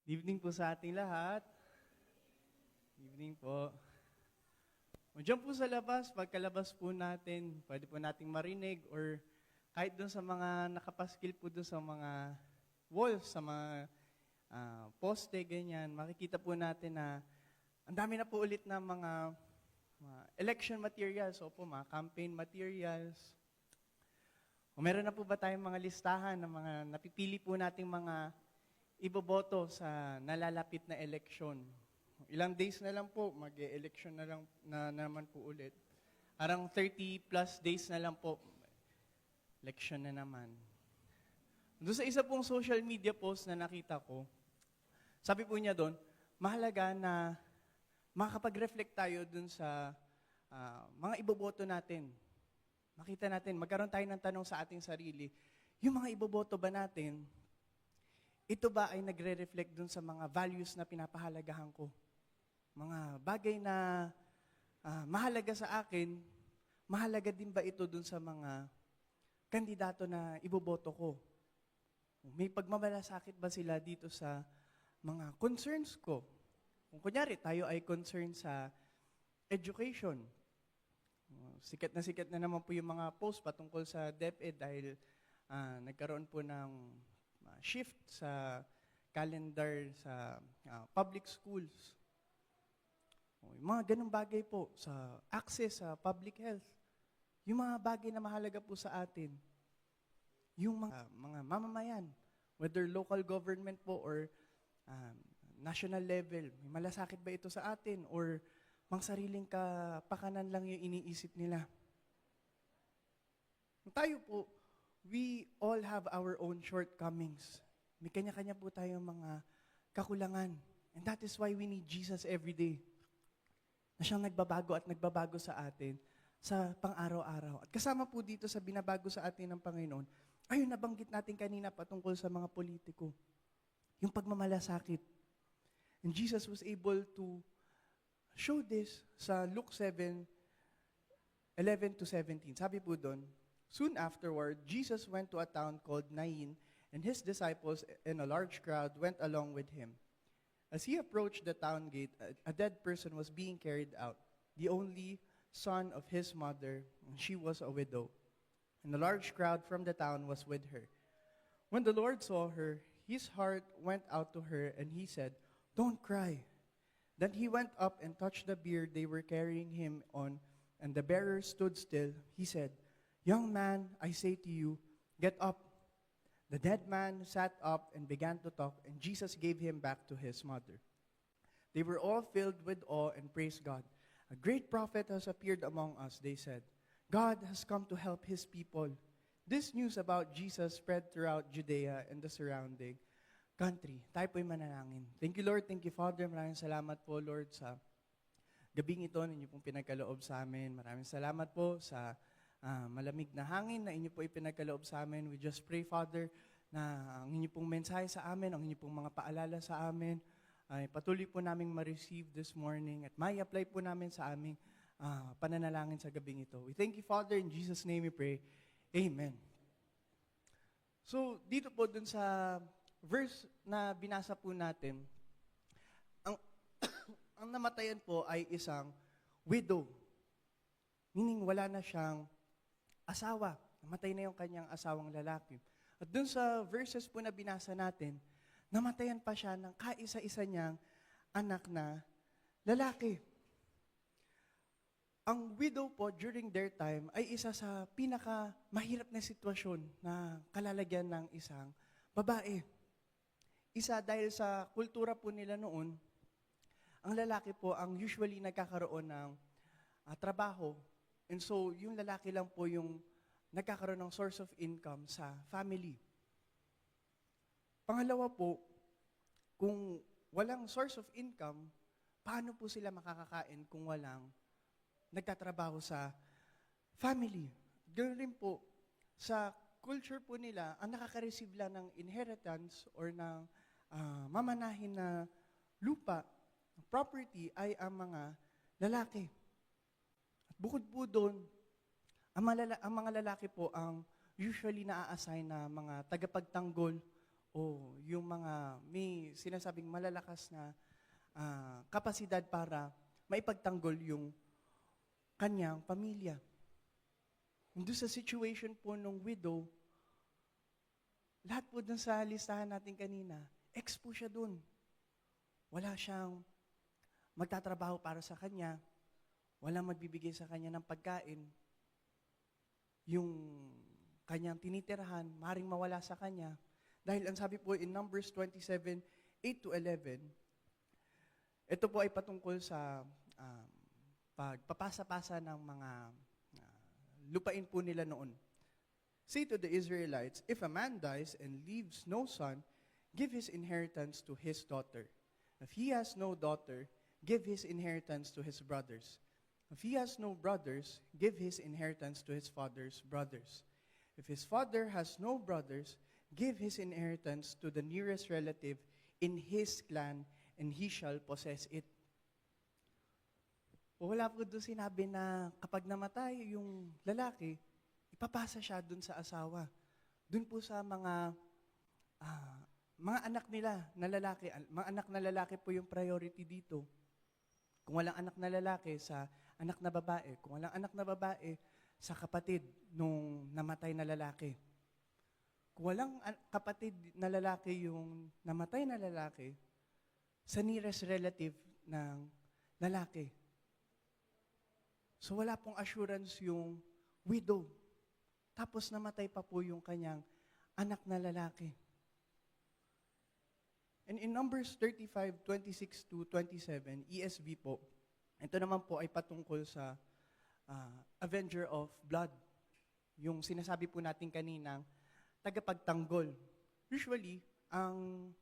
Evening po sa ating lahat. Evening po. O dyan po sa labas, pagkalabas po natin, pwede po nating marinig or kahit doon sa mga nakapaskil po doon sa mga walls, sa mga poste, ganyan, makikita po natin na ang dami na po ulit na mga election materials, o po mga campaign materials. O meron na po ba tayong mga listahan ng mga napipili po nating mga iboboto sa nalalapit na eleksyon? Ilang days na lang po, mag-e-election na lang na naman po ulit. Parang 30 plus days na lang po, election na naman. Doon sa isa pong social media post na nakita ko, sabi po niya doon, mahalaga na makakapag-reflect tayo doon sa mga iboboto natin. Makita natin, magkaroon tayo ng tanong sa ating sarili, yung mga iboboto ba natin, ito ba ay nagre-reflect dun sa mga values na pinapahalagahan ko? Mga bagay na mahalaga sa akin, mahalaga din ba ito dun sa mga kandidato na iboboto ko? May pagmamalasakit ba sila dito sa mga concerns ko? Kung kunyari, tayo ay concerned sa education. Sikat na naman po yung mga post patungkol sa DepEd dahil nagkaroon po ng shift sa calendar sa public schools. Yung mga ganung bagay po sa access sa public health. Yung mga bagay na mahalaga po sa atin. Yung mga mamamayan, whether local government po or national level, may malasakit ba ito sa atin or mang sariling kapakanan lang yung iniisip nila? Tayo po, we all have our own shortcomings. May kanya-kanya po tayong mga kakulangan. And that is why we need Jesus every day. Na siyang nagbabago at nagbabago sa atin sa pang-araw-araw. At kasama po dito sa binabago sa atin ng Panginoon, ayun nabanggit natin kanina patungkol sa mga politiko. Yung pagmamalasakit. And Jesus was able to show this sa Luke 7:11-17. Sabi po doon, soon afterward, Jesus went to a town called Nain, and his disciples and a large crowd went along with him. As he approached the town gate, a dead person was being carried out, the only son of his mother, and she was a widow. And a large crowd from the town was with her. When the Lord saw her, his heart went out to her, and he said, "Don't cry." Then he went up and touched the bier they were carrying him on, and the bearer stood still. He said, "Young man, I say to you, get up." The dead man sat up and began to talk, and Jesus gave him back to his mother. They were all filled with awe and praised God. "A great prophet has appeared among us," they said. "God has come to help his people." This news about Jesus spread throughout Judea and the surrounding country. Tayo po'y manalangin. Thank you, Lord. Thank you, Father. Maraming salamat po, Lord, sa gabing ito ninyo pong pinagkaloob sa amin. Maraming salamat po sa malamig na hangin na inyo po ipinagkaloob sa amin. We just pray, Father, na ang inyo pong mensahe sa amin, ang inyo pong mga paalala sa amin, ay patuloy po naming ma-receive this morning at may apply po namin sa aming pananalangin sa gabing ito. We thank you, Father. In Jesus' name we pray. Amen. So, dito po dun sa verse na binasa po natin, ang namatayan po ay isang widow. Meaning, wala na siyang asawa. Namatay na yung kanyang asawang lalaki. At dun sa verses po na binasa natin, namatayan pa siya ng kaisa-isa niyang anak na lalaki. Ang widow po during their time ay isa sa pinakamahirap na sitwasyon na kalalagyan ng isang babae. Isa dahil sa kultura po nila noon, ang lalaki po ang usually nagkakaroon ng trabaho. And so, yung lalaki lang po yung nagkakaroon ng source of income sa family. Pangalawa po, kung walang source of income, paano po sila makakakain kung walang nagtatrabaho sa family? Ganoon rin po, sa culture po nila, ang nakaka-receive lang ng inheritance or ng mamanahin na lupa, property, ay ang mga lalaki. Bukod po doon, ang mga lalaki po ang usually na-assign na mga tagapagtanggol o o yung mga may sinasabing malalakas na kapasidad para maipagtanggol yung kanyang pamilya. Doon sa situation po ng widow, lahat po dun sa listahan natin kanina, ex po siya dun. Wala siyang magtatrabaho para sa kanya, walang magbibigay sa kanya ng pagkain, yung kanyang tinitirahan, maring mawala sa kanya. Dahil ang sabi po in Numbers 27, 8-11, ito po ay patungkol sa pagpapasa-pasa ng mga lupain po nila noon. Say to the Israelites, if a man dies and leaves no son, give his inheritance to his daughter. If he has no daughter, give his inheritance to his brothers. If he has no brothers, give his inheritance to his father's brothers. If his father has no brothers, give his inheritance to the nearest relative in his clan, and he shall possess it. Wala po doon sinabi na kapag namatay yung lalaki, ipapasa siya doon sa asawa. Doon po sa mga anak nila na lalaki, mga anak na lalaki po yung priority dito. Kung walang anak na lalaki, sa anak na babae. Kung walang anak na babae, sa kapatid nung namatay na lalaki. Kung walang kapatid na lalaki yung namatay na lalaki, sa nearest relative ng lalaki. So wala pong assurance yung widow. Tapos namatay pa po yung kanyang anak na lalaki. And in Numbers 35, 26-27, ESV po, ito naman po ay patungkol sa avenger of blood. Yung sinasabi po natin kaninang tagapagtanggol. Usually, ang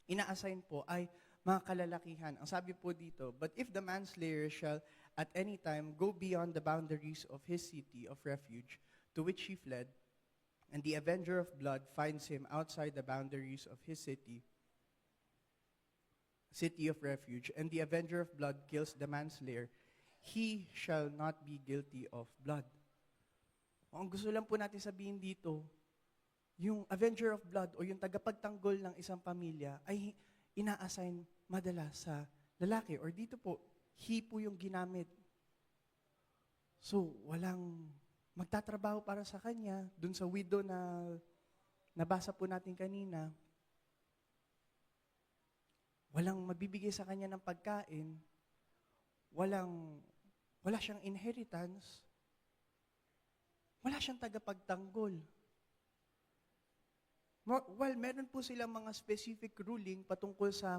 ina-assign po ay mga kalalakihan. Ang sabi po dito, but if the manslayer shall at any time go beyond the boundaries of his city of refuge to which he fled, and the avenger of blood finds him outside the boundaries of his city of refuge, and the avenger of blood kills the manslayer, he shall not be guilty of blood. Ang gusto lang po natin sabihin dito, yung avenger of blood o yung tagapagtanggol ng isang pamilya ay ina-assign madalas sa lalaki. Or dito po, he po yung ginamit. So, walang magtatrabaho para sa kanya, dun sa widow na nabasa po natin kanina, walang mabibigay sa kanya ng pagkain, wala siyang inheritance, wala siyang tagapagtanggol. Well, meron po silang mga specific ruling patungkol sa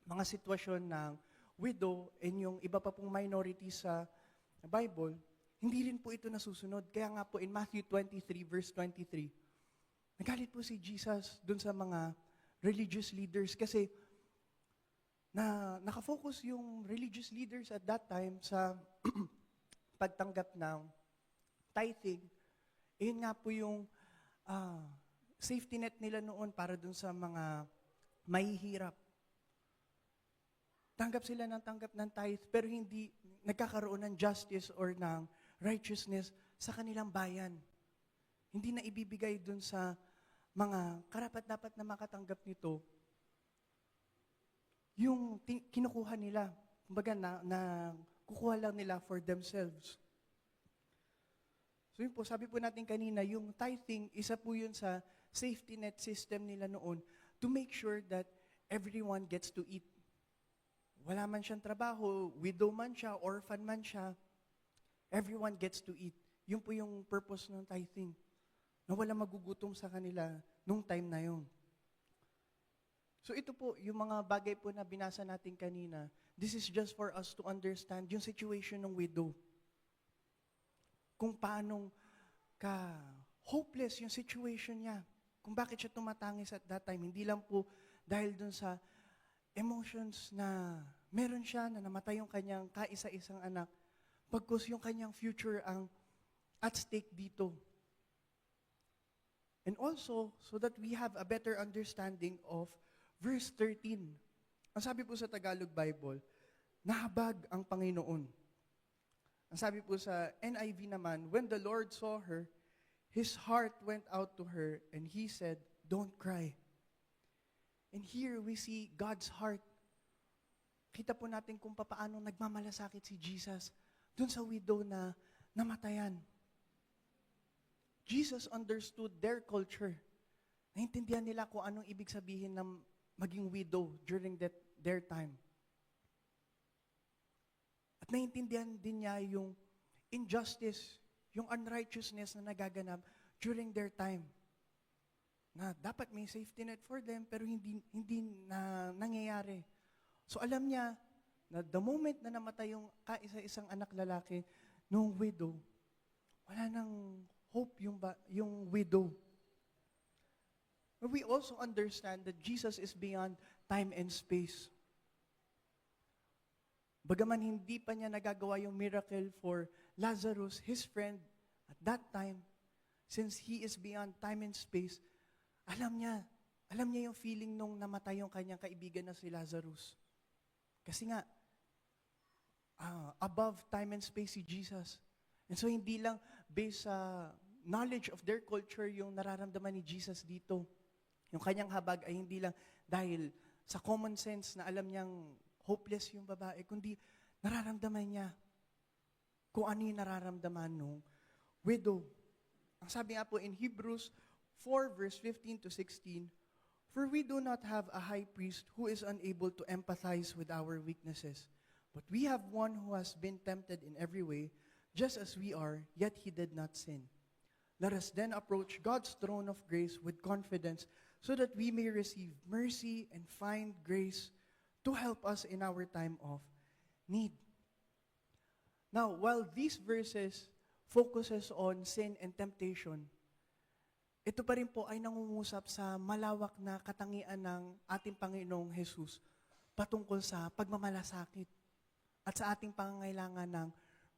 mga sitwasyon ng widow and yung iba pa pong minority sa Bible, hindi rin po ito nasusunod. Kaya nga po in Matthew 23 verse 23, nagalit po si Jesus dun sa mga religious leaders kasi nakafocus yung religious leaders at that time sa pagtanggap ng tithing. Yun nga po yung safety net nila noon para dun sa mga mahihirap. Tanggap sila ng tanggap ng tithe, pero hindi nagkakaroon ng justice or ng righteousness sa kanilang bayan. Hindi na ibibigay dun sa mga karapat-dapat na makatanggap nito yung kinukuha nila. Kumbaga na kukuha lang nila for themselves. So yun po, sabi po natin kanina, yung tithing, isa po yun sa safety net system nila noon to make sure that everyone gets to eat. Wala man siyang trabaho, widow man siya, orphan man siya, everyone gets to eat. Yun po yung purpose ng tithing. Na wala magugutom sa kanila nung time na yun. So ito po, yung mga bagay po na binasa natin kanina, this is just for us to understand yung situation ng widow. Kung paanong hopeless yung situation niya. Kung bakit siya tumatangis at that time. Hindi lang po dahil dun sa emotions na meron siya na namatay yung kanyang kaisa-isang anak. Pagkus yung kanyang future ang at stake dito. And also, so that we have a better understanding of verse 13. Ang sabi po sa Tagalog Bible, nahabag ang Panginoon. Ang sabi po sa NIV naman, when the Lord saw her, His heart went out to her and He said, don't cry. And here we see God's heart. Kita po natin kung paano nagmamalasakit si Jesus dun sa widow na namatayan. Jesus understood their culture. Naintindihan nila kung anong ibig sabihin ng maging widow during their time. At naintindihan din niya yung injustice, yung unrighteousness na nagaganap during their time. Na dapat may safety net for them, pero hindi na nangyayari. So alam niya na the moment na namatay yung kaisa-isang anak lalaki nung widow, wala nang hope yung widow. But we also understand that Jesus is beyond time and space. Bagaman hindi pa niya nagagawa yung miracle for Lazarus, his friend, at that time, since he is beyond time and space, alam niya yung feeling nung namatay yung kanyang kaibigan na si Lazarus. Kasi nga, above time and space si Jesus. And so hindi lang based sa knowledge of their culture yung nararamdaman ni Jesus dito. Yung kanyang habag ay hindi lang dahil sa common sense na alam niyang hopeless yung babae, kundi nararamdaman niya kung ano yung nararamdaman nung widow. Ang sabi nga po in Hebrews 4 verse 15 to 16, "For we do not have a high priest who is unable to empathize with our weaknesses, but we have one who has been tempted in every way, just as we are, yet he did not sin. Let us then approach God's throne of grace with confidence, so that we may receive mercy and find grace to help us in our time of need." Now, while these verses focuses on sin and temptation, ito pa rin po ay nangungusap sa malawak na katangian ng ating Panginoong Jesus patungkol sa pagmamalasakit at sa ating pangangailangan ng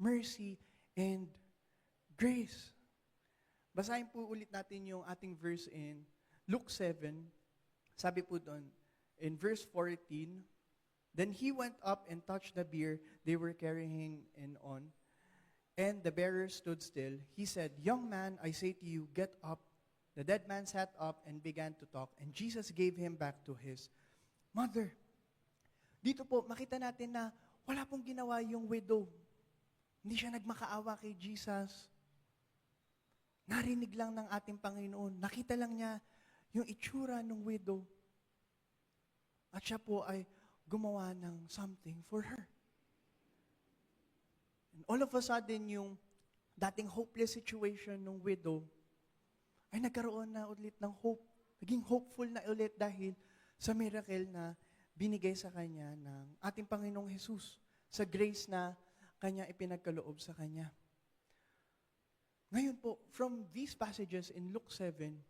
mercy and grace. Basahin po ulit natin yung ating verse in Luke 7. Sabi po doon, in verse 14, "Then he went up and touched the bier they were carrying on, and the bearer stood still. He said, 'Young man, I say to you, get up.' The dead man sat up and began to talk, and Jesus gave him back to his mother." Dito po, makita natin na wala pong ginawa yung widow. Hindi siya nagmakaawa kay Jesus. Narinig lang ng ating Panginoon. Nakita lang niya yung itsura ng widow. At siya po ay gumawa ng something for her. And all of a sudden, yung dating hopeless situation ng widow, ay nagkaroon na ulit ng hope. Naging hopeful na ulit dahil sa miracle na binigay sa kanya ng ating Panginoong Jesus, sa grace na kanya ipinagkaloob sa kanya. Ngayon po, from these passages in Luke 7,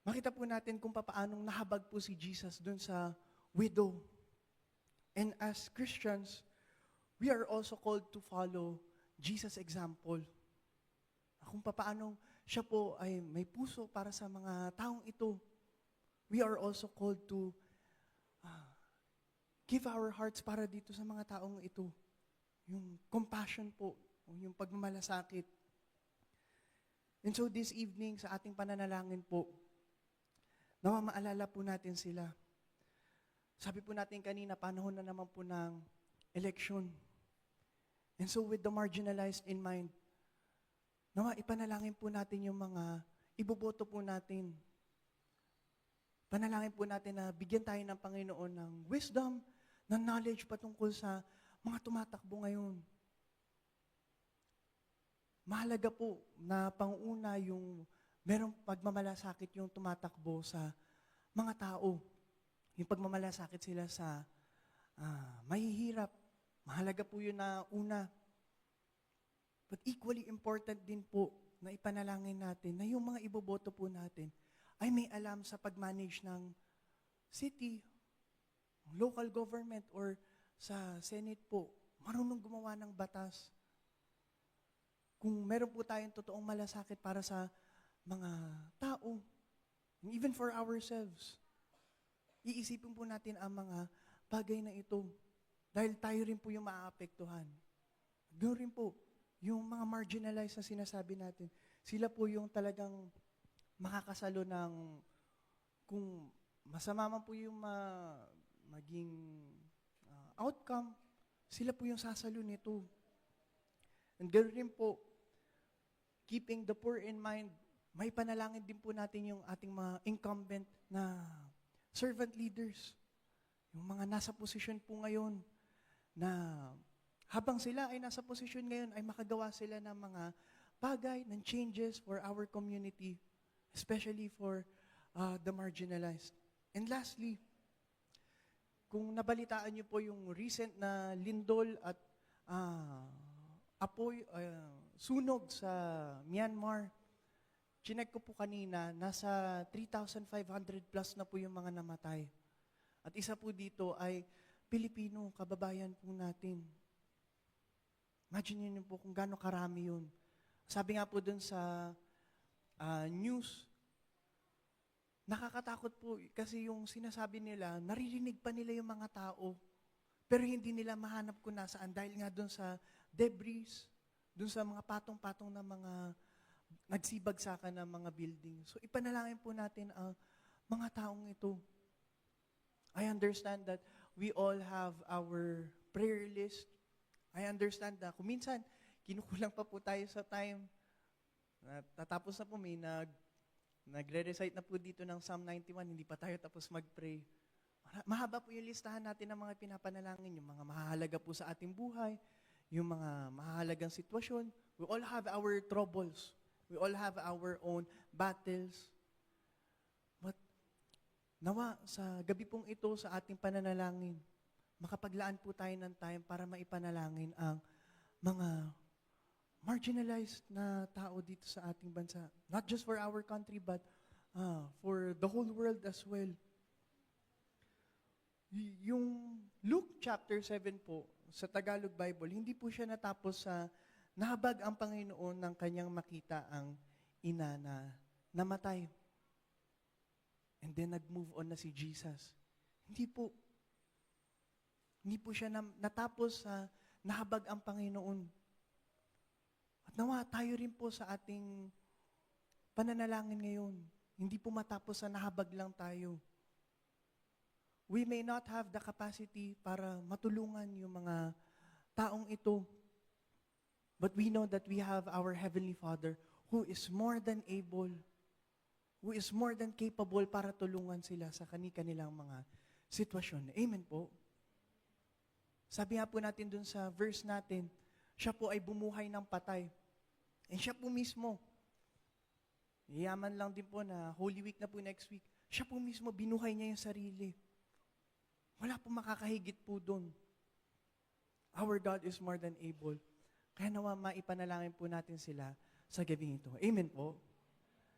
makita po natin kung paanong nahabag po si Jesus dun sa widow. And as Christians, we are also called to follow Jesus' example. Kung paanong siya po ay may puso para sa mga taong ito. We are also called to give our hearts para dito sa mga taong ito. Yung compassion po, yung pagmamalasakit. And so this evening, sa ating pananalangin po, nawa maalala po natin sila. Sabi po natin kanina, panahon na naman po ng election. And so with the marginalized in mind, nawa ipanalangin po natin yung mga iboboto po natin. Panalangin po natin na bigyan tayo ng Panginoon ng wisdom, ng knowledge patungkol sa mga tumatakbo ngayon. Mahalaga po na panguna yung merong pagmamalasakit yung tumatakbo sa mga tao. Yung pagmamalasakit sila sa mahihirap. Mahalaga po yun na una. But equally important din po na ipanalangin natin na yung mga iboboto po natin ay may alam sa pag-manage ng city, local government, or sa Senate po. Marunong gumawa ng batas. Kung meron po tayong totoong malasakit para sa mga tao, and even for ourselves, iisipin po natin ang mga bagay na ito. Dahil tayo rin po yung maaapektuhan. Doon rin po, yung mga marginalized na sinasabi natin, sila po yung talagang makakasalo ng kung masama man po yung maging outcome, sila po yung sasalo nito. And ganoon rin po, keeping the poor in mind, may panalangin din po natin yung ating mga incumbent na servant leaders. Yung mga nasa posisyon po ngayon na habang sila ay nasa posisyon ngayon ay makagawa sila ng mga bagay, ng changes for our community, especially for the marginalized. And lastly, kung nabalitaan niyo po yung recent na lindol at sunog sa Myanmar, chinek ko po kanina, nasa 3,500 plus na po yung mga namatay. At isa po dito ay Pilipino, kababayan po natin. Imagine niyo po kung gaano karami yun. Sabi nga po dun sa news, nakakatakot po kasi yung sinasabi nila, naririnig pa nila yung mga tao, pero hindi nila mahanap kung nasaan dahil nga dun sa debris, dun sa mga patong-patong na mga nagsibagsakan ng mga building. So ipanalangin po natin ang mga taong ito. I understand that we all have our prayer list. I understand na kung minsan, kinukulang pa po tayo sa time. Tatapos na po, may nagre-recite na po dito ng Psalm 91, hindi pa tayo tapos mag-pray. Mahaba po yung listahan natin ng mga pinapanalangin, yung mga mahahalaga po sa ating buhay, yung mga mahahalagang sitwasyon. We all have our troubles. We all have our own battles. But nawa, sa gabi pong ito, sa ating pananalangin, makapaglaan po tayo ng time para maipanalangin ang mga marginalized na tao dito sa ating bansa. Not just for our country, but for the whole world as well. Yung Luke chapter 7 po, sa Tagalog Bible, hindi po siya natapos sa nahabag ang Panginoon ng kanyang makita ang ina na namatay. And then nag-move on na si Jesus. Hindi po. Hindi po siya natapos sa nahabag ang Panginoon. At nawa, tayo rin po sa ating pananalangin ngayon. Hindi po matapos sa nahabag lang tayo. We may not have the capacity para matulungan yung mga taong ito. But we know that we have our Heavenly Father who is more than able, who is more than capable para tulungan sila sa kanilang mga sitwasyon. Amen po. Sabi nga po natin dun sa verse natin, siya po ay bumuhay ng patay. And siya po mismo, yaman lang din po na Holy Week na po next week, siya po mismo binuhay niya yung sarili. Wala po makakahigit po dun. Our God is more than able. Kaya nawa maipanalangin po natin sila sa gabing ito. Amen po.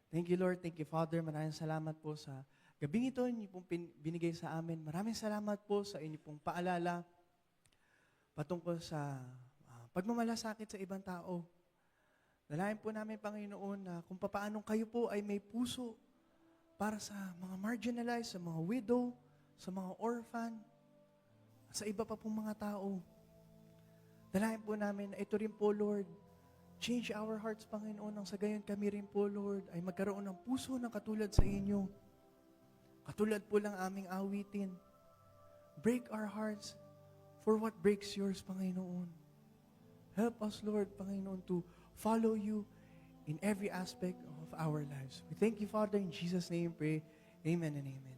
Thank you, Lord. Thank you, Father. Maraming salamat po sa gabing ito, inyo pong binigay sa amin. Maraming salamat po sa inyo pong paalala patungkol sa pagmamalasakit sa ibang tao. Dalayan po namin, Panginoon, na kung papaanong kayo po ay may puso para sa mga marginalized, sa mga widow, sa mga orphan, sa iba pa pong mga tao. Dalayan po namin na ito rin po, Lord, change our hearts, Panginoon, nang sa gayon kami rin po, Lord, ay magkaroon ng puso na katulad sa inyo. Katulad po lang aming awitin. Break our hearts for what breaks yours, Panginoon. Help us, Lord, Panginoon, to follow you in every aspect of our lives. We thank you, Father, in Jesus' name pray. Amen and amen.